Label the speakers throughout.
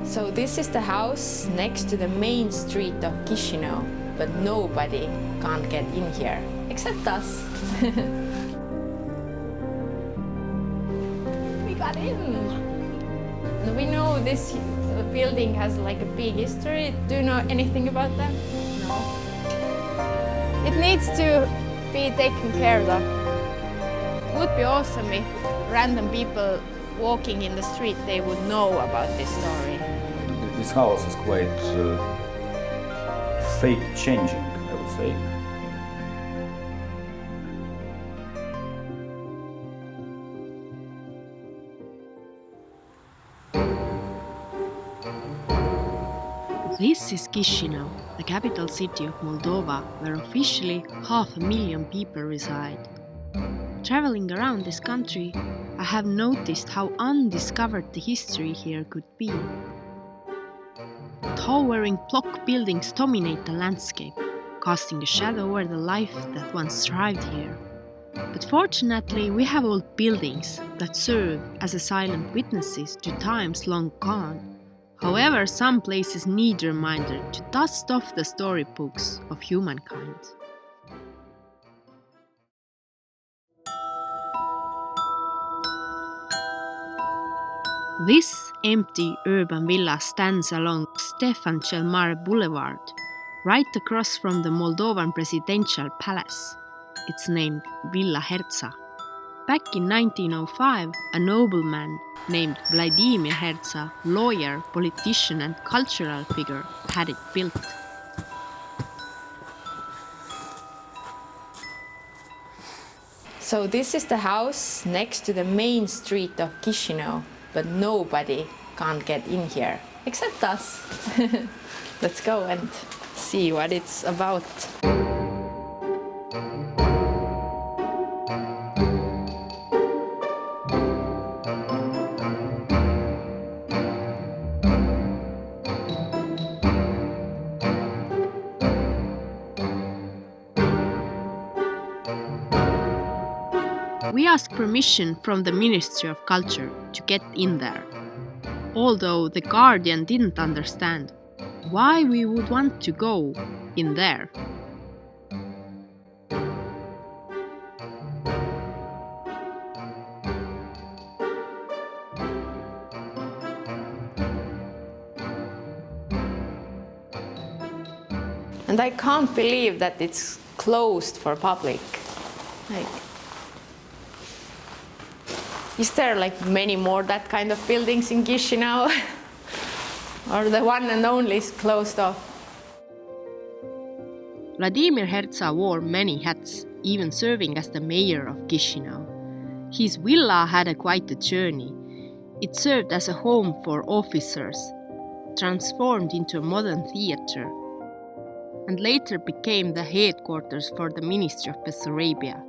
Speaker 1: So this is the house next to the main street of Chisinau, but nobody can't get in here, except us. We got in! And we know this building has like a big history. Do you know anything about that? No. It needs to be taken care of. It would be awesome if random people walking in the street, they would know about this story.
Speaker 2: This house is quite fate-changing, I would say.
Speaker 3: This is Chisinau, the capital city of Moldova, where officially 500,000 people reside. Traveling around this country, I have noticed how undiscovered the history here could be. Towering block buildings dominate the landscape, casting a shadow over the life that once thrived here. But fortunately, we have old buildings that serve as silent witnesses to times long gone. However, some places need a reminder to dust off the storybooks of humankind. This empty urban villa stands along Stefan cel Mare Boulevard, right across from the Moldovan presidential palace. It's named Villa Herza. Back in 1905, a nobleman named Vladimir Herza, lawyer, politician and cultural figure, had it built.
Speaker 1: So this is the house next to the main street of Chisinau, but nobody can't get in here, except us. Let's go and see what it's about.
Speaker 3: We asked permission from the Ministry of Culture to get in there, although the guardian didn't understand why we would want to go in there.
Speaker 1: And I can't believe that it's closed for public. Is there many more that kind of buildings in Chisinau? Or the one and only is closed off?
Speaker 3: Vladimir Herza wore many hats, even serving as the mayor of Chisinau. His villa had quite a journey. It served as a home for officers, transformed into a modern theatre, and later became the headquarters for the Ministry of Bessarabia.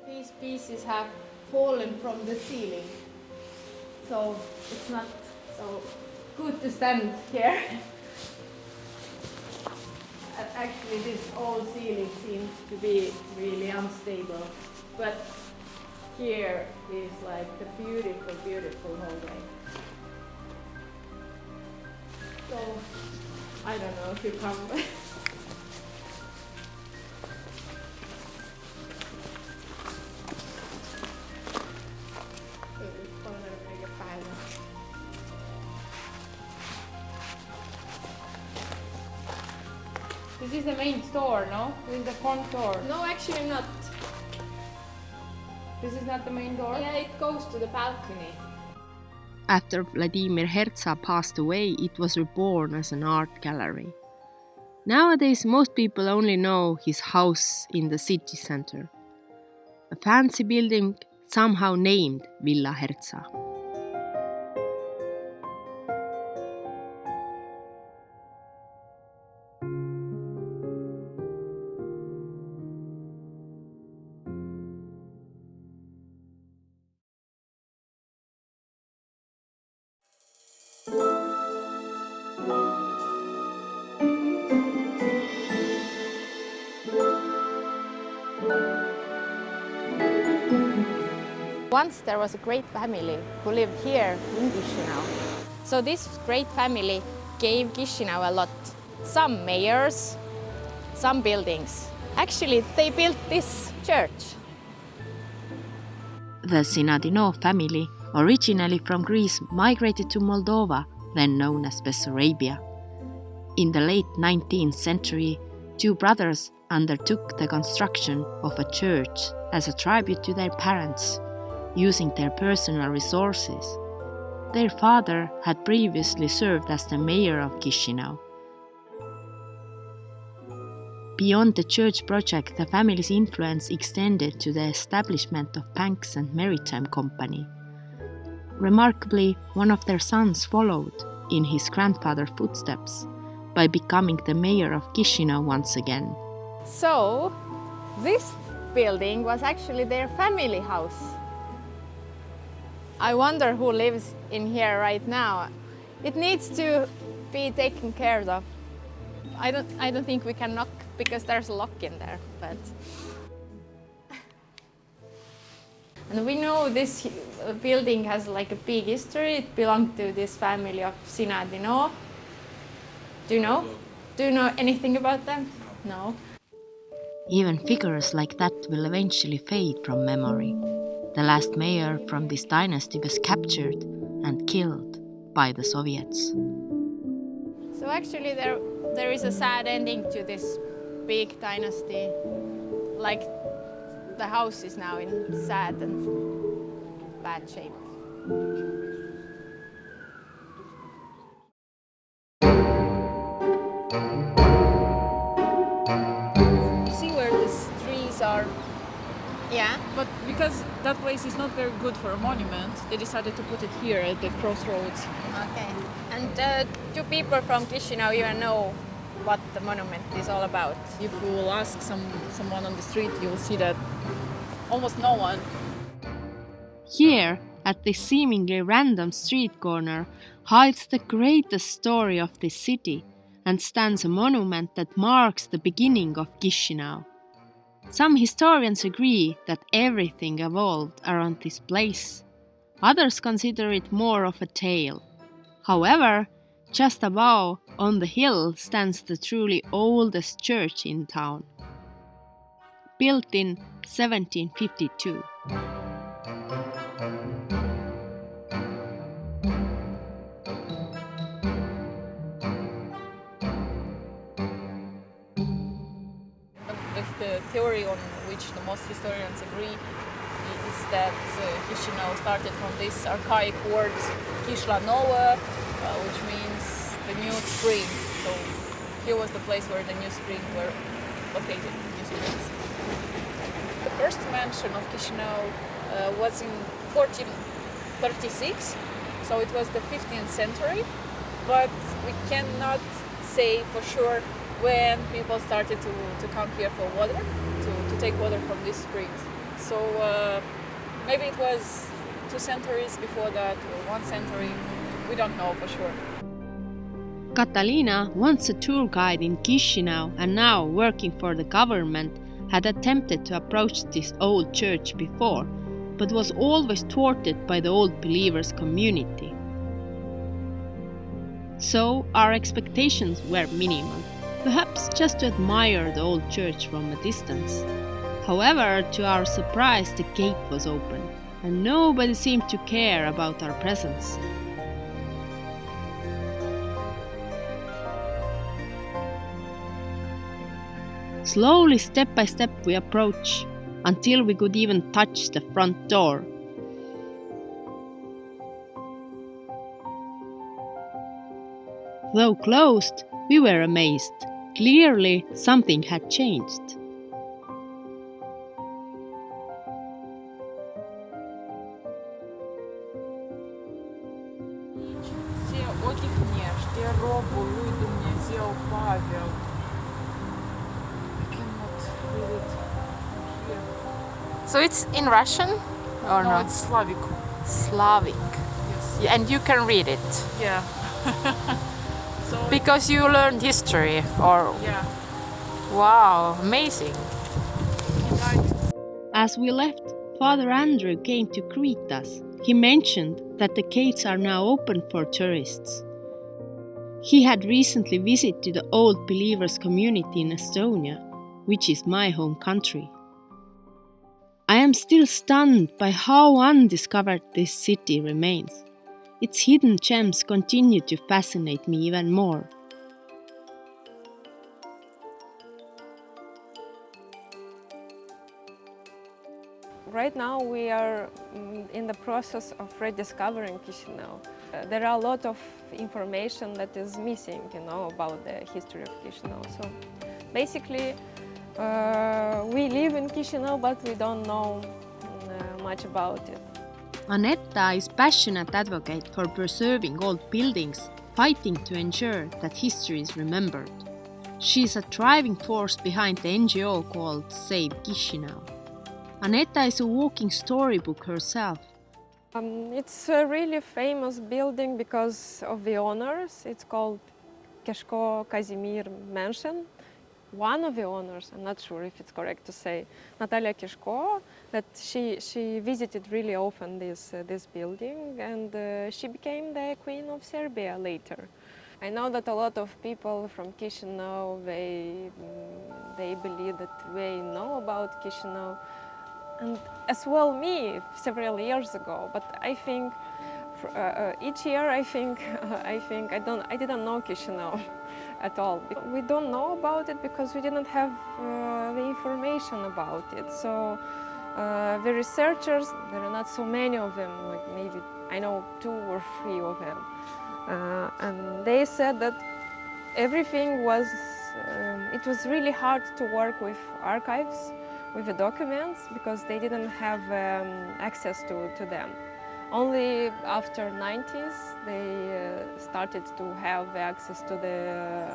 Speaker 1: These pieces have fallen from the ceiling, so it's not so good to stand here. Actually, this old ceiling seems to be really unstable, but here is the beautiful, beautiful hallway. So, I don't know if you come. This is the main store, no? This is the front door. No, actually not. This is not the main door? Yeah, it goes to the balcony.
Speaker 3: After Vladimir Herza passed away, it was reborn as an art gallery. Nowadays, most people only know his house in the city center, a fancy building somehow named Villa Herza.
Speaker 1: Once there was a great family who lived here in Chisinau. So this great family gave Chisinau a lot. Some mayors, some buildings. Actually, they built this church.
Speaker 3: The Sinadino family, originally from Greece, migrated to Moldova, then known as Bessarabia. In the late 19th century, two brothers undertook the construction of a church as a tribute to their parents, using their personal resources. Their father had previously served as the mayor of Chisinau. Beyond the church project, the family's influence extended to the establishment of banks and maritime company. Remarkably, one of their sons followed in his grandfather's footsteps by becoming the mayor of Chisinau once again.
Speaker 1: So, this building was actually their family house. I wonder who lives in here right now. It needs to be taken care of. I don't think we can knock because there's a lock in there, but... And we know this building has like a big history. It belonged to this family of Sinadino. Do you know? Do you know anything about them? No.
Speaker 3: Even figures like that will eventually fade from memory. The last mayor from this dynasty was captured and killed by the Soviets.
Speaker 1: So actually there is a sad ending to this big dynasty. Like the house is now in sad and bad shape.
Speaker 4: See where these trees are,
Speaker 1: Yeah.
Speaker 4: but because that place is not very good for a monument, they decided to put it here at the crossroads.
Speaker 1: Okay. And do people from Chisinau even know what the monument is all about?
Speaker 4: If you will ask someone on the street, you will see that almost no one.
Speaker 3: Here, at this seemingly random street corner, hides the greatest story of this city and stands a monument that marks the beginning of Chisinau. Some historians agree that everything evolved around this place. Others consider it more of a tale. However, just above, on the hill, stands the truly oldest church in town. Built in 1752.
Speaker 4: The theory on which the most historians agree is that Chisinau started from this archaic word Kislanova, which means the new spring. So here was the place where the new spring were located, new springs. The first mention of Chisinau was in 1436, so it was the 15th century, but we cannot say for sure when people started to come here for water, to take water from these springs. So maybe it was 2 centuries before that, or 1 century, we don't know for sure.
Speaker 3: Catalina, once a tour guide in Chisinau and now working for the government, had attempted to approach this old church before, but was always thwarted by the old believers community. So our expectations were minimal, perhaps just to admire the old church from a distance. However, to our surprise, the gate was open, and nobody seemed to care about our presence. Slowly, step by step, we approach, until we could even touch the front door. Though closed, we were amazed. Clearly, something had changed.
Speaker 1: So it's in Russian or
Speaker 4: No,
Speaker 1: not?
Speaker 4: it's Slavic.
Speaker 1: Slavic.
Speaker 4: Yes.
Speaker 1: And you can read it
Speaker 4: Yeah. So
Speaker 1: because you learned history or
Speaker 4: yeah.
Speaker 1: wow, amazing.
Speaker 3: As we left, Father Andrew came to greet us. He mentioned that the gates are now open for tourists. He had recently visited the Old Believers community in Estonia, which is my home country. I am still stunned by how undiscovered this city remains. Its hidden gems continue to fascinate me even more.
Speaker 5: Right now we are in the process of rediscovering Chisinau. There are a lot of information that is missing, about the history of Chisinau. So basically, we live in Chisinau, but we don't know much about it.
Speaker 3: Aneta is passionate advocate for preserving old buildings, fighting to ensure that history is remembered. She is a driving force behind the NGO called Save Chisinau. Aneta is a walking storybook herself.
Speaker 5: It's a really famous building because of the owners. It's called Keshko Kazimir Mansion. One of the owners, I'm not sure if it's correct to say, Natalia Keshko, that she visited really often this building, and she became the Queen of Serbia later. I know that a lot of people from Chisinau, they believe that they know about Chisinau, and as well me several years ago. But I think each year I didn't know Chisinau at all. We don't know about it because we didn't have the information about it. So the researchers, there are not so many of them, like maybe I know 2 or 3 of them, and they said that everything was, it was really hard to work with archives, with the documents, because they didn't have access to them. Only after 90s they started to have access to the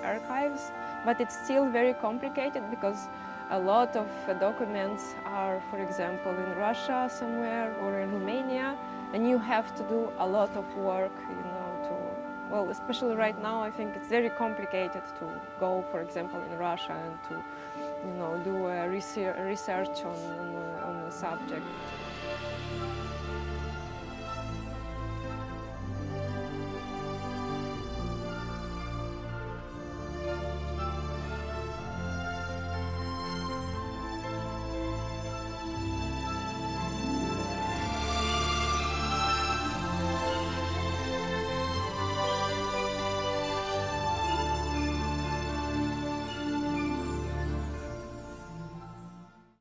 Speaker 5: archives, but it's still very complicated because a lot of documents are, for example, in Russia somewhere or in Romania, and you have to do a lot of work, well, especially right now, I think it's very complicated to go, for example, in Russia and to, do research on the subject.